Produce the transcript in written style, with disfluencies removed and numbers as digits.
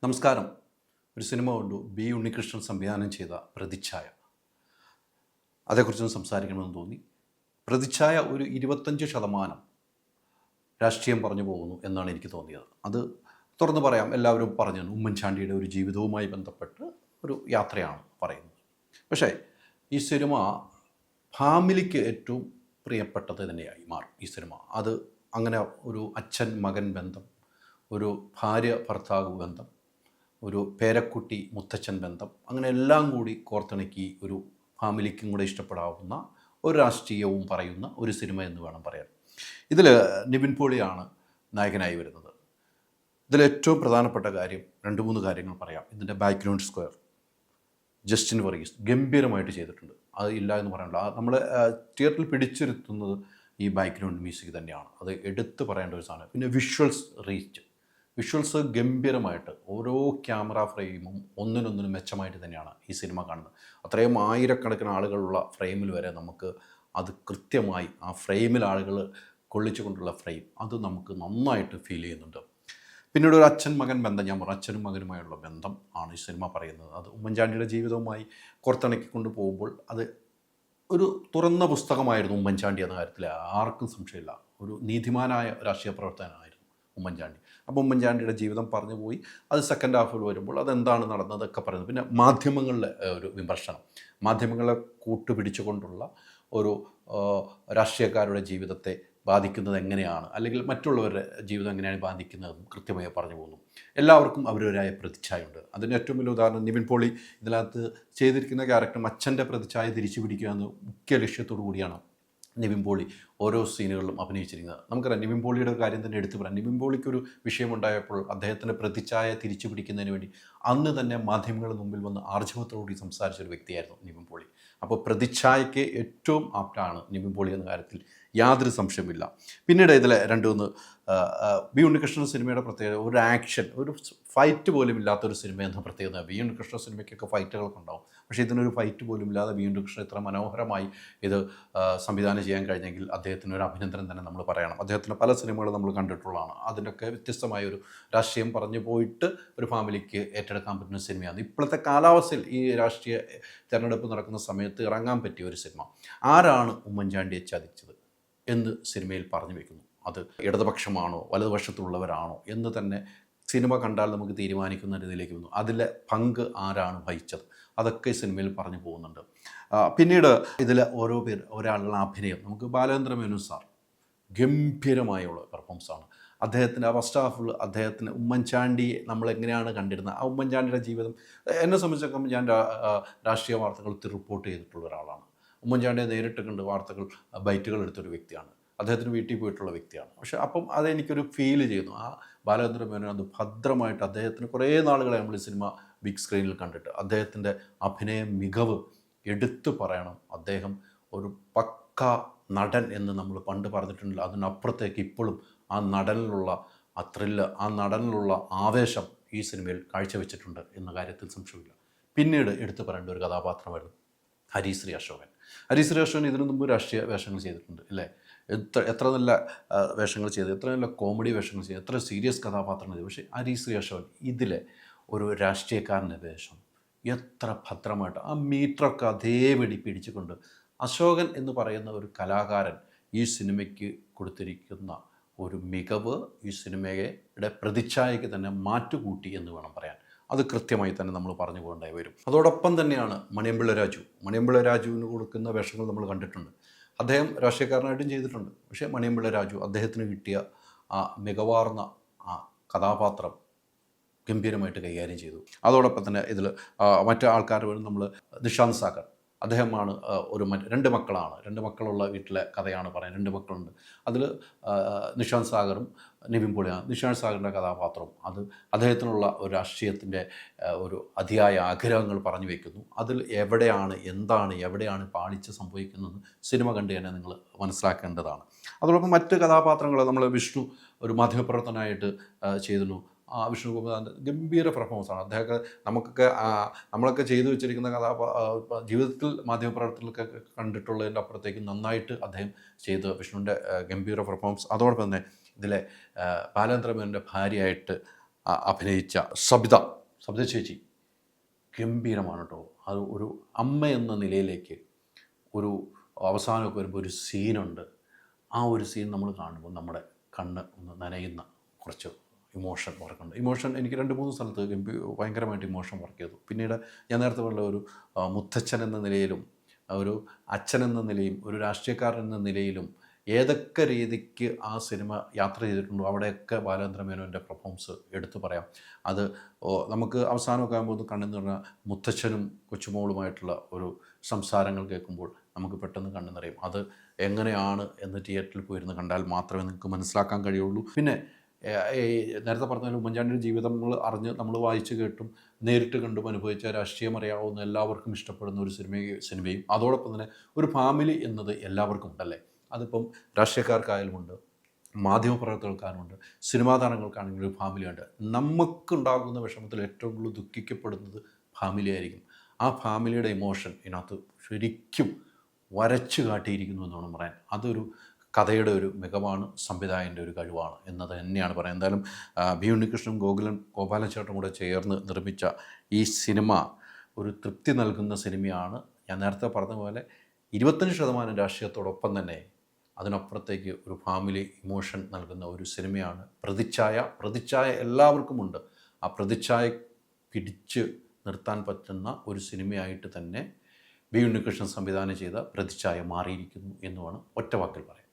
നമസ്കാരം. ഒരു സിനിമ കണ്ടു, ബി ഉണ്ണികൃഷ്ണൻ സംവിധാനം ചെയ്ത പ്രതിച്ഛായ. അതേക്കുറിച്ചൊന്ന് സംസാരിക്കണമെന്ന് തോന്നി. പ്രതിച്ഛായ ഒരു 25% രാഷ്ട്രീയം പറഞ്ഞു പോകുന്നു എന്നാണ് എനിക്ക് തോന്നിയത്. അത് തുറന്നു പറയാം, എല്ലാവരും പറഞ്ഞു. ഉമ്മൻചാണ്ടിയുടെ ഒരു ജീവിതവുമായി ബന്ധപ്പെട്ട് ഒരു യാത്രയാണ് പറയുന്നത്. പക്ഷേ ഈ സിനിമ ഫാമിലിക്ക് ഏറ്റവും പ്രിയപ്പെട്ടത് തന്നെയായി മാറും ഈ സിനിമ. അത് അങ്ങനെ ഒരു അച്ഛൻ മകൻ ബന്ധം, ഒരു ഭാര്യ ഭർത്താവ് ബന്ധം, ഒരു പേരക്കുട്ടി മുത്തച്ഛൻ ബന്ധം, അങ്ങനെ എല്ലാം കൂടി കോർത്തിണക്കി ഒരു ഫാമിലിക്കും കൂടെ ഇഷ്ടപ്പെടാവുന്ന ഒരു രാഷ്ട്രീയവും പറയുന്ന ഒരു സിനിമ എന്ന് വേണം പറയാൻ. ഇതിൽ നിവിൻ പോളിയാണ് നായകനായി വരുന്നത്. ഇതിൽ ഏറ്റവും പ്രധാനപ്പെട്ട കാര്യം 2-3 കാര്യങ്ങൾ പറയാം. ഇതിൻ്റെ ബാക്ക്ഗ്രൗണ്ട് സ്കോർ ജസ്റ്റിൻ വർഗീസ് ഗംഭീരമായിട്ട് ചെയ്തിട്ടുണ്ട്. അത് ഇല്ല എന്ന് പറയാനുള്ള നമ്മൾ തിയേറ്ററിൽ പിടിച്ചിരുത്തുന്നത് ഈ ബാക്ക്ഗ്രൗണ്ട് മ്യൂസിക് തന്നെയാണ്. അത് എടുത്തു പറയേണ്ട ഒരു സാധനം. പിന്നെ വിഷ്വൽസ് ഗംഭീരമായിട്ട് ഓരോ ക്യാമറ ഫ്രെയിമും ഒന്നിനൊന്നിനും മെച്ചമായിട്ട് തന്നെയാണ് ഈ സിനിമ കാണുന്നത്. അത്രയും ആയിരക്കണക്കിന് ആളുകളുള്ള ഫ്രെയിമിൽ വരെ നമുക്ക് അത് കൃത്യമായി ആ ഫ്രെയിമിൽ ആളുകൾ കൊള്ളിച്ചുകൊണ്ടുള്ള ഫ്രെയിം അത് നമുക്ക് നന്നായിട്ട് ഫീൽ ചെയ്യുന്നുണ്ട്. പിന്നീട് ഒരു അച്ഛൻ മകൻ ബന്ധം, ഞാൻ പറഞ്ഞു അച്ഛനും മകനുമായുള്ള ബന്ധം ആണ് ഈ സിനിമ പറയുന്നത്. അത് ഉമ്മൻചാണ്ടിയുടെ ജീവിതവുമായി കോർത്തിണക്കിക്കൊണ്ട് പോകുമ്പോൾ അത് ഒരു തുറന്ന പുസ്തകമായിരുന്നു ഉമ്മൻചാണ്ടി എന്ന കാര്യത്തിൽ ആർക്കും സംശയമില്ല. ഒരു നീതിമാനായ രാഷ്ട്രീയ പ്രവർത്തകനായിരുന്നു ഉമ്മൻചാണ്ടി. അപ്പോൾ ഉമ്മൻചാണ്ടിയുടെ ജീവിതം പറഞ്ഞു പോയി. അത് സെക്കൻഡ് ഹാഫിൽ വരുമ്പോൾ അതെന്താണ് നടന്നതൊക്കെ പറയുന്നത്. പിന്നെ മാധ്യമങ്ങളിലെ ഒരു വിമർശനം, മാധ്യമങ്ങളെ കൂട്ടുപിടിച്ചുകൊണ്ടുള്ള ഒരു രാഷ്ട്രീയക്കാരുടെ ജീവിതത്തെ ബാധിക്കുന്നത് എങ്ങനെയാണ്, അല്ലെങ്കിൽ മറ്റുള്ളവരുടെ ജീവിതം എങ്ങനെയാണ് ബാധിക്കുന്നതെന്നും കൃത്യമായി പറഞ്ഞു പോകുന്നു. എല്ലാവർക്കും അവരുടേതായ പ്രതിച്ഛായുണ്ട്. അതിന് ഏറ്റവും വലിയ ഉദാഹരണം നിവിൻ പോളി ഇതിനകത്ത് ചെയ്തിരിക്കുന്ന ക്യാരക്ടർ അച്ഛൻ്റെ പ്രതിച്ഛായ തിരിച്ചു പിടിക്കുക എന്ന മുഖ്യ ലക്ഷ്യത്തോടു കൂടിയാണ് നിവിൻ പോളി ഓരോ സീനുകളിലും അഭിനയിച്ചിരിക്കുന്നത്. നമുക്കറിയാം നിവിൻ പോളിയുടെ ഒരു കാര്യം തന്നെ എടുത്തു പറയാം. നിവിൻ പോളിക്കൊരു വിഷയമുണ്ടായപ്പോൾ അദ്ദേഹത്തിൻ്റെ പ്രതിച്ഛായ തിരിച്ചു പിടിക്കുന്നതിന് വേണ്ടി അന്ന് തന്നെ മാധ്യമങ്ങളുടെ മുമ്പിൽ വന്ന് ആർജവത്തോടുകൂടി സംസാരിച്ചൊരു വ്യക്തിയായിരുന്നു നിവിൻ പോളി. അപ്പോൾ പ്രതിച്ഛായയ്ക്ക് ഏറ്റവും ആപ്റ്റാണ് നിവിൻ പോളി എന്ന കാര്യത്തിൽ യാതൊരു സംശയമില്ല. പിന്നീട് ഇതിലെ 2-3 ബി ഉണ്ണികൃഷ്ണൻ സിനിമയുടെ പ്രത്യേകത ഒരു ആക്ഷൻ, ഒരു ഫൈറ്റ് പോലും ഇല്ലാത്തൊരു സിനിമ എന്ന പ്രത്യേകത. ബി ഉണ്ണികൃഷ്ണ സിനിമയ്ക്കൊക്കെ ഫൈറ്റുകളൊക്കെ ഉണ്ടാവും, പക്ഷേ ഇതിനൊരു ഫൈറ്റ് പോലും ഇല്ലാതെ ബി ഉണ്ണികൃഷ്ണൻ ഇത്ര മനോഹരമായി ഇത് സംവിധാനം ചെയ്യാൻ കഴിഞ്ഞെങ്കിൽ അദ്ദേഹത്തിന് ഒരു അഭിനന്ദനം തന്നെ നമ്മൾ പറയണം. അദ്ദേഹത്തിൻ്റെ പല സിനിമകളും നമ്മൾ കണ്ടിട്ടുള്ളതാണ്. അതിൻ്റെയൊക്കെ വ്യത്യസ്തമായ ഒരു രാഷ്ട്രീയം പറഞ്ഞു പോയിട്ട് ഒരു ഫാമിലിക്ക് ഏറ്റെടുക്കാൻ പറ്റുന്ന സിനിമയാണ്. ഇപ്പോഴത്തെ കാലാവസ്ഥയിൽ ഈ രാഷ്ട്രീയ തിരഞ്ഞെടുപ്പ് നടക്കുന്ന സമയത്ത് ഇറങ്ങാൻ പറ്റിയ ഒരു സിനിമ. ആരാണ് ഉമ്മൻചാണ്ടിയെ ചതിച്ചത് എന്ന് സിനിമയിൽ പറഞ്ഞു വയ്ക്കുന്നു. അത് ഇടതുപക്ഷമാണോ വലതുപക്ഷത്തുള്ളവരാണോ എന്ന് തന്നെ സിനിമ കണ്ടാൽ നമുക്ക് തീരുമാനിക്കുന്ന രീതിയിലേക്ക് വന്നു. അതിലെ പങ്ക് ആരാണ് വഹിച്ചത് അതൊക്കെ സിനിമയിൽ പറഞ്ഞു പോകുന്നുണ്ട്. പിന്നീട് ഇതിൽ ഒരാളുടെ അഭിനയം, നമുക്ക് ബാലചന്ദ്ര മേനോൻ സാർ ഗംഭീരമായുള്ള പെർഫോമൻസാണ്. അദ്ദേഹത്തിൻ്റെ ഫസ്റ്റ് ഹാഫിൽ അദ്ദേഹത്തിന് ഉമ്മൻചാണ്ടിയെ നമ്മളെങ്ങനെയാണ് കണ്ടിരുന്നത്, ആ ഉമ്മൻചാണ്ടിയുടെ ജീവിതം എന്നെ സംബന്ധിച്ചൊക്കെ ഞാൻ രാഷ്ട്രീയ വാർത്തകൾ റിപ്പോർട്ട് ചെയ്തിട്ടുള്ള ഒരാളാണ്. ഉമ്മൻചാണ്ടിയെ നേരിട്ട് കണ്ട് വാർത്തകൾ ബൈറ്റുകൾ എടുത്തൊരു വ്യക്തിയാണ്. അദ്ദേഹത്തിന് വീട്ടിൽ പോയിട്ടുള്ള വ്യക്തിയാണ്. പക്ഷേ അപ്പം അതെനിക്കൊരു ഫീൽ ചെയ്യുന്നു. ആ ബാലചന്ദ്ര മേനോൻ അത് ഭദ്രമായിട്ട് അദ്ദേഹത്തിന് കുറേ നാളുകളെ നമ്മൾ ഈ സിനിമ ബിഗ് സ്ക്രീനിൽ കണ്ടിട്ട് അദ്ദേഹത്തിൻ്റെ അഭിനയ മികവ് എടുത്തു പറയണം. അദ്ദേഹം ഒരു പക്ക നടൻ എന്ന് നമ്മൾ പണ്ട് പറഞ്ഞിട്ടുണ്ടല്ലോ, അതിനപ്പുറത്തേക്ക് ഇപ്പോഴും ആ നടനിലുള്ള ആ ത്രില്ല്, ആ നടനിലുള്ള ആവേശം ഈ സിനിമയിൽ കാഴ്ചവെച്ചിട്ടുണ്ട് എന്ന കാര്യത്തിൽ സംശയമില്ല. പിന്നീട് എടുത്തു പറയേണ്ട ഒരു കഥാപാത്രമായിരുന്നു ഹരിശ്രീ അശോകൻ. ഹരിശ്രീ അശോകൻ ഇതിനു മുമ്പ് രാഷ്ട്രീയ വേഷങ്ങൾ ചെയ്തിട്ടുണ്ട് അല്ലേ? എത്ര നല്ല വേഷങ്ങൾ ചെയ്ത്, എത്ര നല്ല കോമഡി വേഷങ്ങൾ ചെയ്ത്, എത്ര സീരിയസ് കഥാപാത്രങ്ങൾ ചെയ്തു. പക്ഷേ ഹരിശ്രീ അശോകൻ ഇതിലെ ഒരു രാഷ്ട്രീയക്കാരൻ്റെ വേഷം എത്ര ഭദ്രമായിട്ട് ആ മീറ്ററൊക്കെ അതേപടി പിടിച്ചുകൊണ്ട് അശോകൻ എന്ന് പറയുന്ന ഒരു കലാകാരൻ ഈ സിനിമയ്ക്ക് കൊടുത്തിരിക്കുന്ന ഒരു മികവ് ഈ സിനിമയുടെ പ്രതിച്ഛായയ്ക്ക് തന്നെ മാറ്റുകൂട്ടി എന്ന് വേണം പറയാൻ. അത് കൃത്യമായി തന്നെ നമ്മൾ പറഞ്ഞു പോകേണ്ടി വരും. അതോടൊപ്പം തന്നെയാണ് മണിയമ്പിള്ള രാജുവിന് കൊടുക്കുന്ന വേഷങ്ങൾ നമ്മൾ കണ്ടിട്ടുണ്ട്. അദ്ദേഹം രാഷ്ട്രീയക്കാരനായിട്ടും ചെയ്തിട്ടുണ്ട്. പക്ഷേ മണിയമ്പിള്ള രാജു അദ്ദേഹത്തിന് കിട്ടിയ ആ മികവാർന്ന ആ കഥാപാത്രം ഗംഭീരമായിട്ട് കൈകാര്യം ചെയ്തു. അതോടൊപ്പം തന്നെ ഇതിൽ മറ്റു ആൾക്കാർ വരും. നമ്മൾ നിഷാന്ത് സാഗർ, അദ്ദേഹമാണ് ഒരു 2 മക്കളാണ്. 2 മക്കളുള്ള വീട്ടിലെ കഥയാണ് പറയുന്നത്. 2 മക്കളുണ്ട്. അതിൽ നിഷാന്ത് സാഗറും നിവിൻ പോളിയാണ്. നിഷാന്ത് സാഗറിൻ്റെ കഥാപാത്രം അത് അദ്ദേഹത്തിനുള്ള ഒരു രാഷ്ട്രീയത്തിൻ്റെ ഒരു അതിയായ ആഗ്രഹങ്ങൾ പറഞ്ഞു വയ്ക്കുന്നു. അതിൽ എവിടെയാണ് പാളിച്ച സംഭവിക്കുന്നതെന്ന് സിനിമ കണ്ട് തന്നെ നിങ്ങൾ മനസ്സിലാക്കേണ്ടതാണ്. അതോടൊപ്പം മറ്റ് കഥാപാത്രങ്ങൾ നമ്മൾ വിഷ്ണു ഒരു മാധ്യമപ്രവർത്തനമായിട്ട് ചെയ്തിരുന്നു. വിഷ്ണു കുമാറിൻ്റെ ഗംഭീര പെർഫോമൻസാണ്. അദ്ദേഹമൊക്കെ നമ്മളൊക്കെ ചെയ്തു വെച്ചിരിക്കുന്ന ജീവിതത്തിൽ മാധ്യമപ്രവർത്തനങ്ങളൊക്കെ കണ്ടിട്ടുള്ളതിൻ്റെ അപ്പുറത്തേക്ക് നന്നായിട്ട് അദ്ദേഹം ചെയ്ത് വിഷ്ണുവിൻ്റെ ഗംഭീര പെർഫോമൻസ്. അതോടൊപ്പം തന്നെ ഇതിലെ ബാലചന്ദ്ര മേനോൻ്റെ ഭാര്യയായിട്ട് അഭിനയിച്ച സബിത ചേച്ചി ഗംഭീരമാണ് കേട്ടോ. അത് ഒരു അമ്മ എന്ന നിലയിലേക്ക് ഒരു അവസാനമൊക്കെ വരുമ്പോൾ ഒരു സീനുണ്ട്. ആ ഒരു സീൻ നമ്മൾ കാണുമ്പോൾ നമ്മുടെ കണ്ണ് ഒന്ന് നനയുന്ന കുറച്ച് ഇമോഷൻ വർക്കുണ്ട്. ഇമോഷൻ എനിക്ക് 2-3 സ്ഥലത്ത് ഭയങ്കരമായിട്ട് ഇമോഷൻ വർക്ക് ചെയ്തു. പിന്നീട് ഞാൻ നേരത്തെ പറഞ്ഞ ഒരു മുത്തച്ഛൻ എന്ന നിലയിലും ഒരു അച്ഛൻ എന്ന നിലയും ഒരു രാഷ്ട്രീയക്കാരൻ എന്ന നിലയിലും ഏതൊക്കെ രീതിക്ക് ആ സിനിമ യാത്ര ചെയ്തിട്ടുണ്ടോ അവിടെയൊക്കെ ബാലചന്ദ്ര മേനോൻ്റെ പെർഫോമൻസ് എടുത്തു പറയാം. അത് നമുക്ക് അവസാനമൊക്കെ ആകുമ്പോൾ കണ്ണെന്ന് പറഞ്ഞാൽ മുത്തച്ഛനും കൊച്ചുമോളുമായിട്ടുള്ള ഒരു സംസാരങ്ങൾ കേൾക്കുമ്പോൾ നമുക്ക് പെട്ടെന്ന് കണ്ണു നിറയും. അത് എങ്ങനെയാണ് എന്ന് തിയേറ്ററിൽ പോയിരുന്ന് കണ്ടാൽ മാത്രമേ നിങ്ങൾക്ക് മനസ്സിലാക്കാൻ കഴിയുള്ളൂ. പിന്നെ നേരത്തെ പറഞ്ഞാൽ ഉമ്മൻചാണ്ടിയുടെ ജീവിതം നമ്മൾ അറിഞ്ഞ് നമ്മൾ വായിച്ച് കേട്ടും നേരിട്ട് കണ്ടും അനുഭവിച്ച രാഷ്ട്രീയം അറിയാവുന്ന എല്ലാവർക്കും ഇഷ്ടപ്പെടുന്ന ഒരു സിനിമയും അതോടൊപ്പം തന്നെ ഒരു ഫാമിലി എന്നത് എല്ലാവർക്കും ഉണ്ടല്ലേ. അതിപ്പം രാഷ്ട്രീയക്കാർക്കായാലുമുണ്ട്, മാധ്യമപ്രവർത്തകർക്കാരുമുണ്ട്, സിനിമാ താരങ്ങൾക്കാണെങ്കിലും ഒരു ഫാമിലിയുണ്ട്. നമുക്കുണ്ടാകുന്ന വിഷമത്തിൽ ഏറ്റവും കൂടുതൽ ദുഃഖിക്കപ്പെടുന്നത് ഫാമിലി ആയിരിക്കും. ആ ഫാമിലിയുടെ ഇമോഷൻ ഇതിനകത്ത് ശരിക്കും വരച്ചു കാട്ടിയിരിക്കുന്നു എന്ന് വേണം പറയാൻ. അതൊരു കഥയുടെ ഒരു മികവാണ്, സംവിധായകൻ്റെ ഒരു കഴിവാണ് എന്നത് തന്നെയാണ് പറയുന്നത്. എന്തായാലും ബി ഉണ്ണികൃഷ്ണനും ഗോപാലൻ ചേട്ടനും കൂടെ ചേർന്ന് നിർമ്മിച്ച ഈ സിനിമ ഒരു തൃപ്തി നൽകുന്ന സിനിമയാണ്. ഞാൻ നേരത്തെ പറഞ്ഞ പോലെ 25% രാഷ്ട്രീയത്തോടൊപ്പം തന്നെ അതിനപ്പുറത്തേക്ക് ഒരു ഫാമിലി ഇമോഷൻ നൽകുന്ന ഒരു സിനിമയാണ് പ്രതിച്ഛായ എല്ലാവർക്കുമുണ്ട്. ആ പ്രതിച്ഛായ പിടിച്ച് നിർത്താൻ പറ്റുന്ന ഒരു സിനിമയായിട്ട് തന്നെ ബി ഉണ്ണികൃഷ്ണൻ സംവിധാനം ചെയ്ത പ്രതിച്ഛായ മാറിയിരിക്കുന്നു എന്ന് വേണം ഒറ്റ വാക്കിൽ പറയാം.